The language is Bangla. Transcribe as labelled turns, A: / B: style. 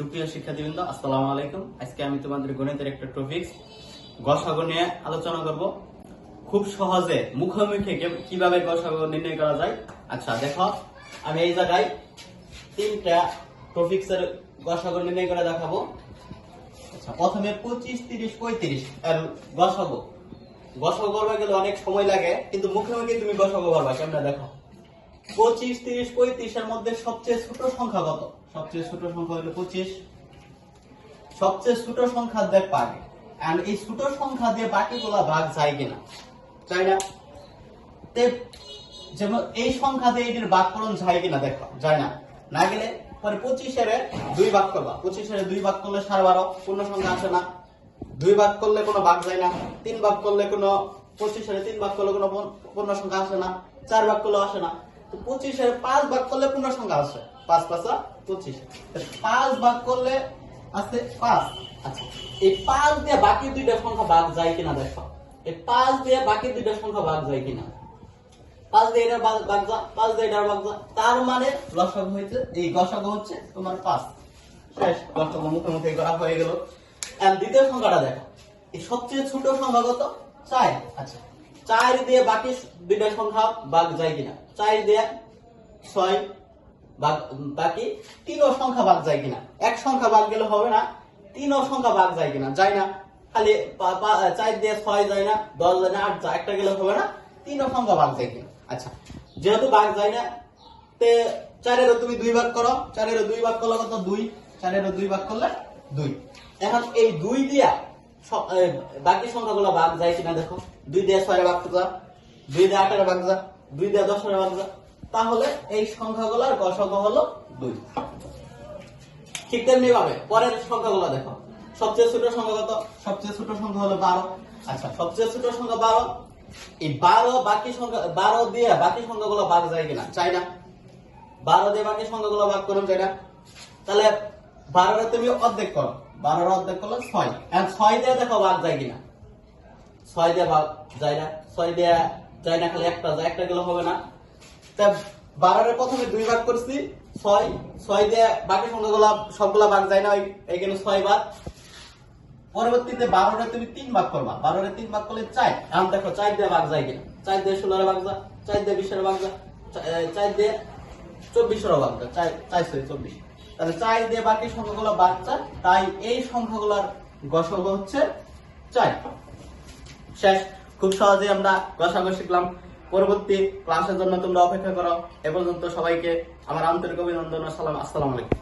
A: সুপ্রিয় শিক্ষার্থীবৃন্দ, আসসালামু আলাইকুম। আজকে আমি তোমাদের গণিতের একটা টপিকস গসাগু নিয়ে আলোচনা করব। খুব সহজে মুখোমুখি কিভাবে গসাগু নির্ণয় করা যায়। আচ্ছা দেখো, আমি এই জায়গায় তিনটা টপিকসের গসাগু নির্ণয় করে দেখাবো। আচ্ছা, প্রথমে 25, 30, 35 এর গসাগু করবে গেলে অনেক সময় লাগে, কিন্তু মুখোমুখি তুমি গসাগু করবা কেমনে দেখো। 25, 30, 35 এর মধ্যে সবচেয়ে ছোট সংখ্যা কত? সবচেয়ে ছোট সংখ্যা হলো 25। সবচেয়ে ছোট সংখ্যা দিয়ে পাবে, আর এই ছোট সংখ্যা দিয়ে বাকিগুলা ভাগ যায় কিনা? যায় না। যেমন এই সংখ্যা দিয়ে এটির ভাগকরণ যায় কিনা দেখো, যায় না। না গেলে পরে 25 এর 2 ভাগ করবা। 25 এর 2 ভাগ করলে 12.5 পূর্ণ সংখ্যা আসে না। 2 ভাগ করলে কোনো ভাগ যায় না। 3 ভাগ করলে কোনো 25 এর 3 ভাগ করলে কোনো পূর্ণ সংখ্যা আসে না। 4 ভাগ করলে আসে না। তো 25 এর 5 ভাগ করলে পূর্ণ সংখ্যা আসে। 5 5 25। 5 ভাগ করলে আছে 5। আচ্ছা, এই 5 দিয়ে বাকি দুইটা সংখ্যা ভাগ যায় কিনা দেখো। এই 5 দিয়ে বাকি দুইটা সংখ্যা ভাগ যায় কিনা। 5 দিয়ে এটার ভাগ যা, 5 দিয়ে এটার ভাগ যা, তার মানে লসাগু হইছে, এই গসাগু হচ্ছে তোমার 5। শেষ, গসাগু মুখোমুখি করা হয়ে গেল। আর দ্বিতীয় সংখ্যাটা দেখো, এই সবচেয়ে ছোট সংখ্যা কত? 4। আচ্ছা, 4 দিয়ে বাকি দুইটা সংখ্যা ভাগ যায় কিনা। 4 দিয়ে 6 ভাগ, বাকি 3 সংখ্যা ভাগ যায় কিনা। এক সংখ্যা ভাগ গেলে হবে না, 3 সংখ্যা ভাগ যায় কিনা। যায় না। খালি 4 দিয়ে 6 যায় না, 10 যায় না, 8 যায়, একটা গেলে হবে না, 3 সংখ্যা ভাগ যায় কিনা। আচ্ছা, যেহেতু ভাগ যায় না, তে 4 এর তুমি 2 ভাগ করো। 4 এর 2 ভাগ করলে কত? 2। 4 এর 2 ভাগ করলে 2। এখন এই 2 দিয়া বাকি সংখ্যাগুলো ভাগ যায় কিনা দেখো। 2 দিয়ে 6 এর ভাগ যা, 2 দিয়ে 8 এর ভাগ যা, 2 দিয়ে 10 এর ভাগ যা, তাহলে এই সংখ্যাগুলোর গসাগু হলো 2। ঠিক তেমনি ভাবে পরের সংখ্যাগুলো দেখো। সবচেয়ে ছোট সংখ্যা কত? সবচেয়ে ছোট সংখ্যা হলো 12। আচ্ছা, সবচেয়ে ছোট সংখ্যা 12। এই 12 বাকি সংখ্যা 12 দিয়ে বাকি সংখ্যাগুলো ভাগ যায় কিনা? চাই না। 12 দিয়ে বাকি সংখ্যাগুলো ভাগ করুন, চাই না। তাহলে 12 এর তুমি অর্ধেক করো। 12 এর অর্ধেক করলে 6। আর 6 দিয়ে দেখো ভাগ যায় কিনা। 6 দিয়ে ভাগ যায় না। 6 দিয়ে যায় না, খালি একটা যায়, একটা গেলে হবে না। তা 12 এর প্রথমে 2 ভাগ করছি, 6। 6 দিয়ে বাকি সংখ্যাগুলো সবগুলা ভাগ যায় না, এইখানে 6 ভাগ। পরবর্তীতে 12 এর তুমি 3 ভাগ করবা। 12 এর 3 ভাগ করলে 4। এখন দেখো 4 দিয়ে ভাগ যায় কিনা। 4 দিয়ে 16 এর ভাগ যা, 4 দিয়ে 20 এর ভাগ যা, 4 দিয়ে 24 এর ভাগ যা, 4 24। তাহলে 4 দিয়ে বাকি সংখ্যাগুলো ভাগ যায়, তাই এই সংখ্যাগুলোর গসাগু হচ্ছে 4। শেষ। খুব সহজে আমরা গসাগু শিখলাম। পরবর্তী ক্লাসের জন্য তোমরা অপেক্ষা করো। এ পর্যন্ত সবাইকে আমার আন্তরিক অভিনন্দন ও সালাম। আসসালামু আলাইকুম।